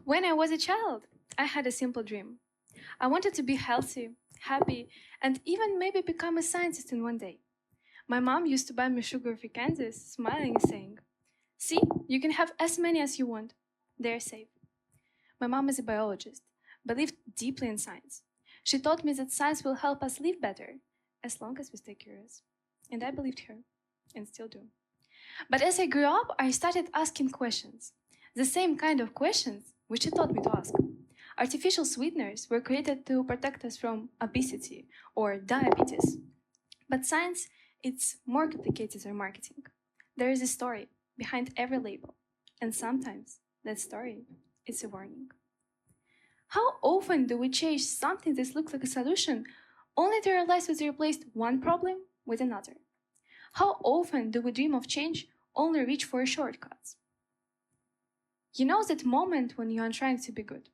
When I was a child, I had a simple dream. I wanted to be healthy, happy, and even maybe become a scientist in one day. My mom used to buy me sugar-free candies, smiling and saying, "See, you can have as many as you want. They're safe." My mom is a biologist, believed deeply in science. She taught me that science will help us live better, as long as we stay curious. And I believed her, and still do. But as I grew up, I started asking questions. The same kind of questions which she taught me to ask. Artificial sweeteners were created to protect us from obesity or diabetes. But science, it's more complicated than marketing. There is a story behind every label, and sometimes that story is a warning. How often do we change something that looks like a solution only to realize we replaced one problem with another? How often do we dream of change only reach for shortcuts? You know that moment when you are trying to be good.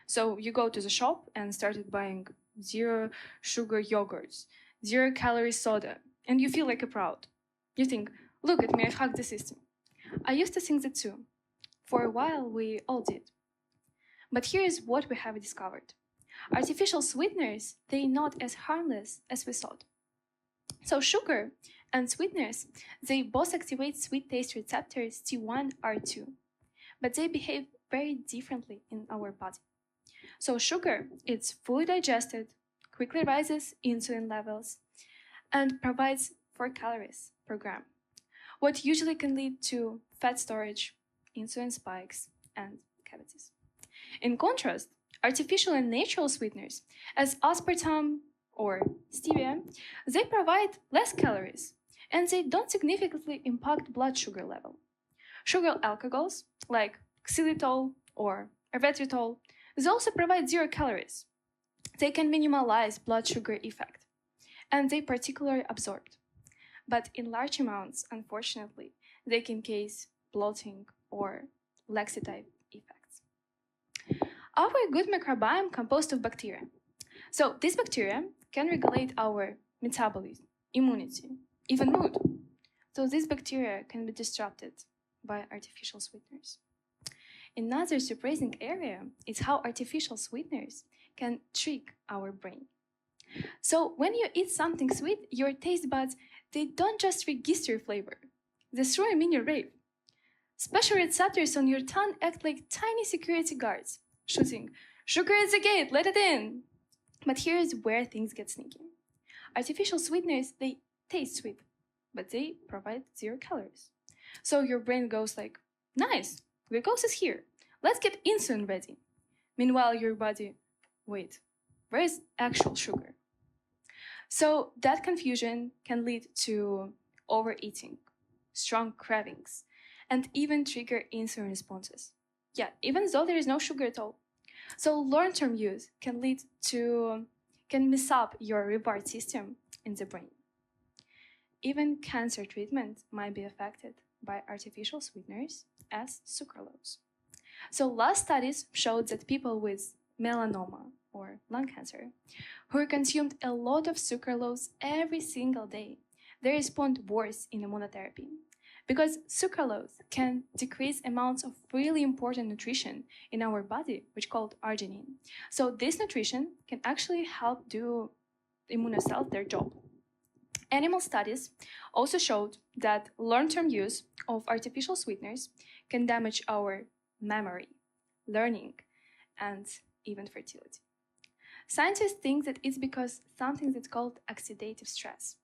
So you go to the shop and started buying zero sugar yogurts, 0-calorie soda, and you feel like a proud. You think, look at me, I've hacked the system. I used to think that too. For a while, we all did. But here is what we have discovered. Artificial sweeteners, they're not as harmless as we thought. So sugar and sweeteners, they both activate sweet taste receptors T1, R2, but they behave very differently in our body. So sugar, it's fully digested, quickly rises insulin levels, and provides 4 calories per gram, what usually can lead to fat storage, insulin spikes, and cavities. In contrast, artificial and natural sweeteners, as aspartame or stevia, they provide less calories, and they don't significantly impact blood sugar level. Sugar alcohols, like xylitol or erythritol, they also provide 0 calories. They can minimize blood sugar effect, and they particularly absorbed. But in large amounts, unfortunately, they can cause bloating or laxative effects. Our gut microbiome composed of bacteria. So these bacteria can regulate our metabolism, immunity, even mood. So these bacteria can be disrupted by artificial sweeteners. Another surprising area is how artificial sweeteners can trick our brain. So when you eat something sweet, your taste buds, they don't just register flavor, they throw a mini rave. Special receptors on your tongue act like tiny security guards, shooting, "Sugar is the gate, let it in!" But here's where things get sneaky. Artificial sweeteners, they taste sweet, but they provide 0 calories. So your brain goes like, nice, glucose is here, let's get insulin ready. Meanwhile, your body, wait, where is actual sugar? So that confusion can lead to overeating, strong cravings, and even trigger insulin responses. Yeah, even though there is no sugar at all. So long-term use can mess up your reward system in the brain. Even cancer treatment might be affected by artificial sweeteners as sucralose. So last studies showed that people with melanoma or lung cancer who consumed a lot of sucralose every single day, they respond worse in immunotherapy because sucralose can decrease amounts of really important nutrition in our body, which is called arginine. So this nutrition can actually help do immunocells their job. Animal studies also showed that long-term use of artificial sweeteners can damage our memory, learning, and even fertility. Scientists think that it's because something that's called oxidative stress,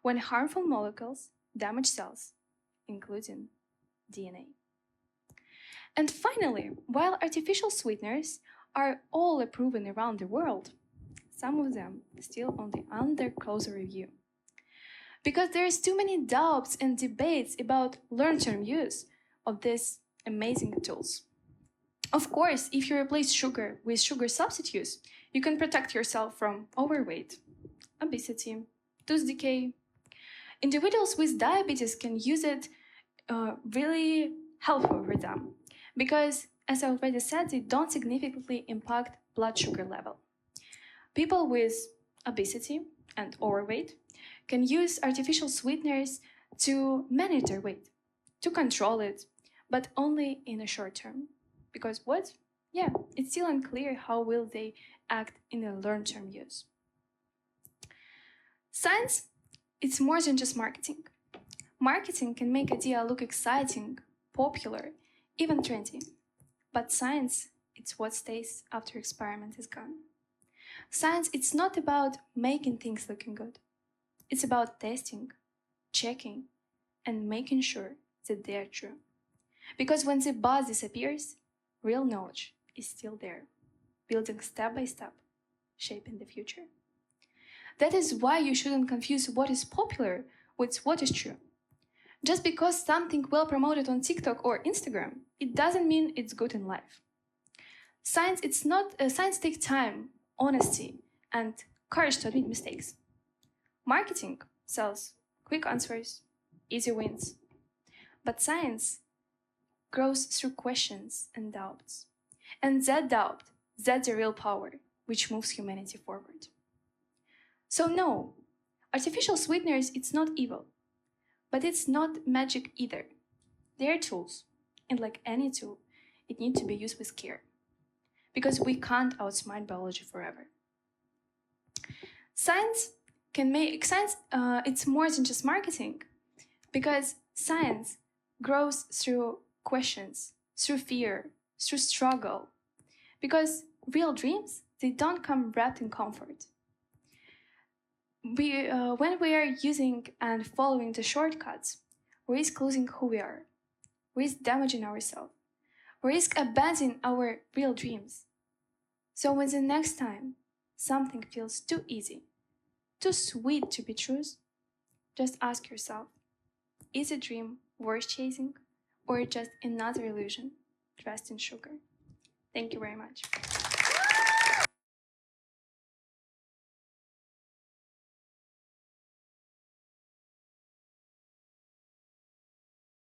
when harmful molecules damage cells, including DNA. And finally, while artificial sweeteners are all approved around the world, some of them still only under closer review. Because there's too many doubts and debates about long-term use of these amazing tools. Of course, if you replace sugar with sugar substitutes, you can protect yourself from overweight, obesity, tooth decay. Individuals with diabetes can use it really helpful for them because, as I already said, they don't significantly impact blood sugar level. People with obesity and overweight can use artificial sweeteners to manage their weight, to control it, but only in the short term. Because what? yeah, it's still unclear how will they act in the long-term use. Science, it's more than just marketing. Marketing can make idea look exciting, popular, even trendy. But science, it's what stays after experiment is gone. Science, it's not about making things looking good. It's about testing, checking, and making sure that they're true. Because when the buzz disappears, real knowledge is still there, building step by step, shaping the future. That is why you shouldn't confuse what is popular with what is true. Just because something well promoted on TikTok or Instagram, it doesn't mean it's good in life. Science, science takes time, honesty, and courage to admit mistakes. Marketing sells quick answers, easy wins. But science grows through questions and doubts. And that doubt, that's the real power which moves humanity forward. So no, artificial sweeteners, it's not evil. But it's not magic either. They're tools, and like any tool, it needs to be used with care. Because we can't outsmart biology forever. Science it's more than just marketing, because science grows through questions, through fear, through struggle. Because real dreams, they don't come wrapped in comfort. When we are using and following the shortcuts, we risk losing who we are, we risk damaging ourselves, we risk abandoning our real dreams. So when the next time something feels too easy, too sweet to be true, just ask yourself, is a dream worth chasing, or just another illusion dressed in sugar? Thank you very much.